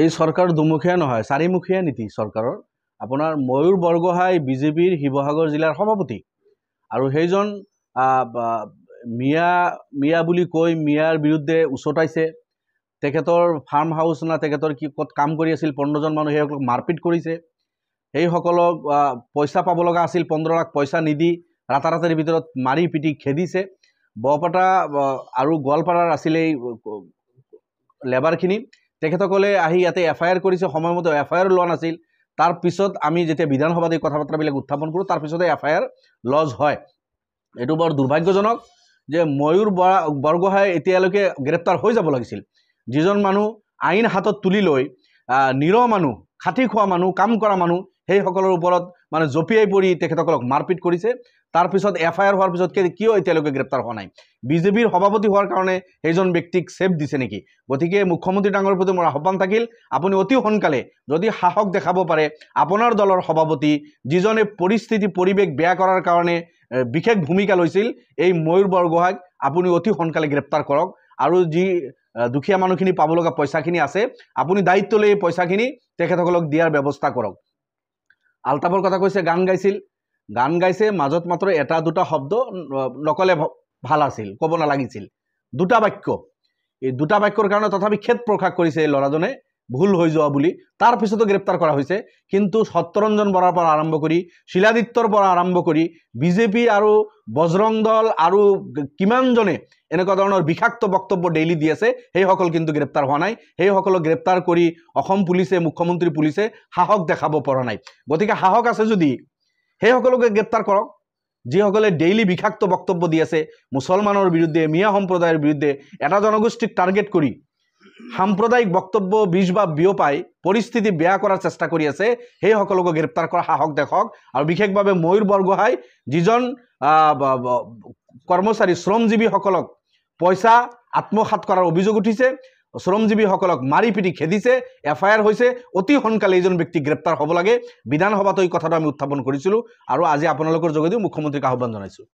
এই চৰকাৰ দুমুখীয়া নহয়, চাৰিমুখীয়া নীতি চৰকাৰৰ। আপোনাৰ ময়ূৰ বৰগোহাঁই বিজেপিৰ শিৱসাগৰ জিলাৰ সভাপতি আৰু সেইজন মিয়া বুলি কৈ মিয়াৰ বিৰুদ্ধে উচতাইছে। তেখেতৰ ফাৰ্ম হাউচ না তেখেতৰ কি ক'ত কাম কৰি আছিল 15জন মানুহ সেইসকলক মাৰপিট কৰিছে। সেইসকলক পইচা পাব লগা আছিল 15 লাখ পইচা নিদি ৰাতাৰাতিৰ ভিতৰত মাৰি পিটি খেদিছে। বৰপেটা আৰু গোৱালপাৰাৰ আছিলে এই লেবাৰখিনি। তেখেতসকলে আহি ইয়াতে FIR কৰিছে, সময়মতে FIR লোৱা নাছিল। তাৰ পিছত আমি যেতিয়া বিধানসভাত এই কথা বাৰ্তাবিলাক উত্থাপন কৰোঁ তাৰ পিছতে FIR লজ হয়। এইটো বৰ দুৰ্ভাগ্যজনক যে ময়ূৰ বৰগোহাঁই এতিয়ালৈকে গ্ৰেপ্তাৰ হৈ যাব লাগিছিল। যিজন মানুহ আইন হাতত তুলি লৈ নিৰহ মানুহ, খাটি খোৱা মানুহ, কাম কৰা মানুহ সেইসকলৰ ওপৰত মানে জঁপিয়াই পৰি তেখেতসকলক মাৰপিট কৰিছে। তাৰপিছত FIR হোৱাৰ পিছত কিয় এতিয়ালৈকে গ্ৰেপ্তাৰ হোৱা নাই? বিজেপিৰ সভাপতি হোৱাৰ কাৰণে সেইজন ব্যক্তিক ছেফ দিছে নেকি? গতিকে মুখ্যমন্ত্ৰী ডাঙৰ প্ৰতি মোৰ আহ্বান থাকিল, আপুনি অতি সোনকালে যদি সাহস দেখাব পাৰে আপোনাৰ দলৰ সভাপতি যিজনে পৰিৱেশ বেয়া কৰাৰ কাৰণে বিশেষ ভূমিকা লৈছিল, এই ময়ূৰ বৰগোহাঁইক আপুনি অতি সোনকালে গ্ৰেপ্তাৰ কৰক। আৰু যি দুখীয়া মানুহখিনি পাব লগা পইচাখিনি আছে আপুনি দায়িত্ব লৈ এই পইচাখিনি তেখেতসকলক দিয়াৰ ব্যৱস্থা কৰক। আলতাফৰ কথা কৈছে, গান গাইছে মাজত মাত্ৰ এটা দুটা শব্দ নকলে ভাল আছিল, ক'ব নালাগিছিল। দুটা বাক্য, এই দুটা বাক্যৰ কাৰণে তথাপি খেদ প্ৰকাশ কৰিছে এই ল'ৰাজনে ভুল হৈ যোৱা বুলি। তাৰ পিছতো গ্ৰেপ্তাৰ কৰা হৈছে। কিন্তু সত্যৰঞ্জন বৰাৰ পৰা আৰম্ভ কৰি শিলাদিত্যৰ পৰা আৰম্ভ কৰি বিজেপি আৰু বজৰং দল আৰু কিমানজনে এনেকুৱা ধৰণৰ বিষাক্ত বক্তব্য ডেইলি দি আছে, সেইসকল কিন্তু গ্ৰেপ্তাৰ হোৱা নাই। সেইসকলক গ্ৰেপ্তাৰ কৰি অসম পুলিচে, মুখ্যমন্ত্ৰী পুলিচে সাহস দেখাব পৰা নাই। গতিকে সাহস আছে যদি সেইসকলকে গ্ৰেপ্তাৰ কৰক যিসকলে ডেইলি বিষাক্ত বক্তব্য দি আছে মুছলমানৰ বিৰুদ্ধে, মিয়া সম্প্ৰদায়ৰ বিৰুদ্ধে, এটা জনগোষ্ঠীক টাৰ্গেট কৰি সাম্প্ৰদায়িক বক্তব্য বিয়পাই পৰিস্থিতি বেয়া কৰাৰ চেষ্টা কৰি আছে। সেইসকলক গ্ৰেপ্তাৰ কৰা সাহস দেখক। আৰু বিশেষভাৱে ময়ূৰ বৰগোহাঁই যিজন কৰ্মচাৰী শ্ৰমজীৱীসকলক পইচা আত্মসাৎ কৰাৰ অভিযোগ উঠিছে, শ্ৰমজীৱীসকলক মাৰি পিটি খেদিছে, FIR হৈছে, অতি সোনকালে এইজন ব্যক্তি গ্ৰেপ্তাৰ হ'ব লাগে। বিধানসভাত এই কথাটো আমি উত্থাপন কৰিছিলোঁ আৰু আজি আপোনালোকৰ যোগেদি মুখ্যমন্ত্ৰীক আহ্বান জনাইছোঁ।